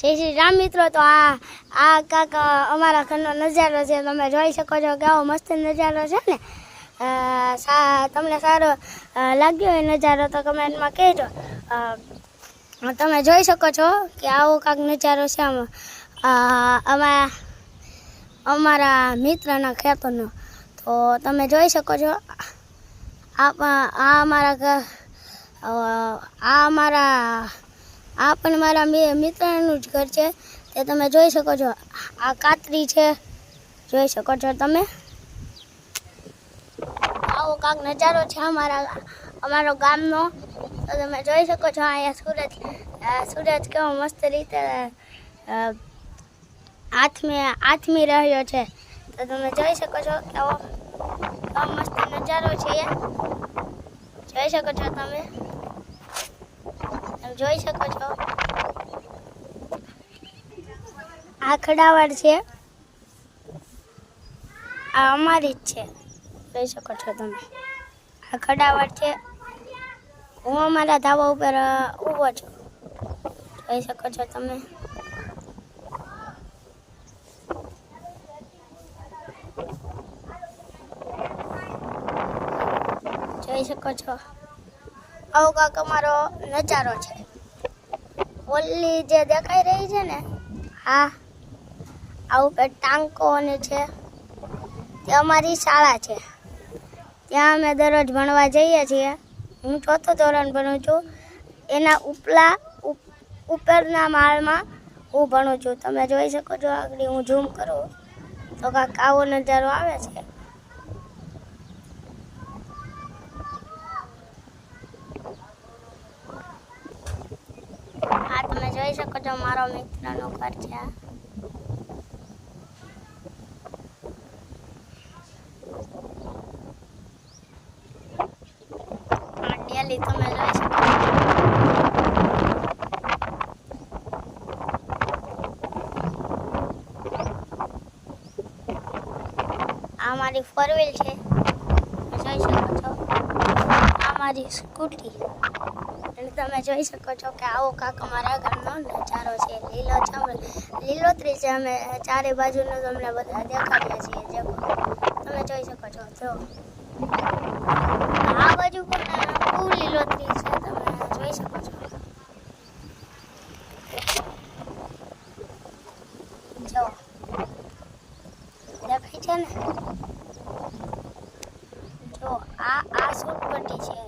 જય શ્રી રામ મિત્રો. તો આ કાક અમારા ઘરનો નજારો છે. તમે જોઈ શકો છો કેવો મસ્ત નજારો છે ને. તમને સારો લાગ્યો એ નજારો તો કમેન્ટમાં કહેજો. તમે જોઈ શકો છો કે આવો કાક નજારો છે અમારા મિત્રના ખેતરનો. તો તમે જોઈ શકો છો આ પણ મારા મિત્રનું જ ઘર છે. તે તમે જોઈ શકો છો. આ કાતરી છે, જોઈ શકો છો તમે. આવો કાંક નજારો છે અમારો ગામનો. તો તમે જોઈ શકો છો અહીંયા સૂરજ કેવો મસ્ત રીતે આથમી રહ્યો છે. તો તમે જોઈ શકો છો કેવો મસ્ત નજારો છે. જોઈ શકો છો તમે જોઈ શકો છો. આ ખડાવડ છે, આ અમારી જ છે. જોઈ શકો છો તમે આ ખડાવડ છે. હું અમારા ધાબા ઉપર ઊભો છું. જોઈ શકો છો તમે. જોઈ શકો છો આવો કાંક અમારો નજારો છે. ઓલી જે દેખાઈ રહી છે ને, આ ઉપર ટાંકો અને છે, તે અમારી શાળા છે. ત્યાં અમે દરરોજ ભણવા જઈએ છીએ. હું 4થું ધોરણ ભણું છું. એના ઉપરના માળમાં હું ભણું છું. તમે જોઈ શકો છો. આગળ હું ઝૂમ કરું તો કાંક આવો નજારો આવે છે. આ તમે જોઈ શકો છો મારો મિત્રનું ઘર છે. ડેલી તમે જોઈ શકો છો. આ મારી 4 વ્હીલ છે, જોઈ શકો છો. આ મારી સ્કૂટી. અને તમે જોઈ શકો છો કે આવો કાંક અમારા ગામનો નજારો છે. લીલોતરી છે. અમે ચારે બાજુનું તમને બધા દેખાડીએ છીએ. તમે જોઈ શકો છો. જો આ બાજુ પણ બહુ લીલોતરી છે. તમે જોઈ શકો છો. જો દેખાય છે ને. જો આ સૂટપટ્ટી છે.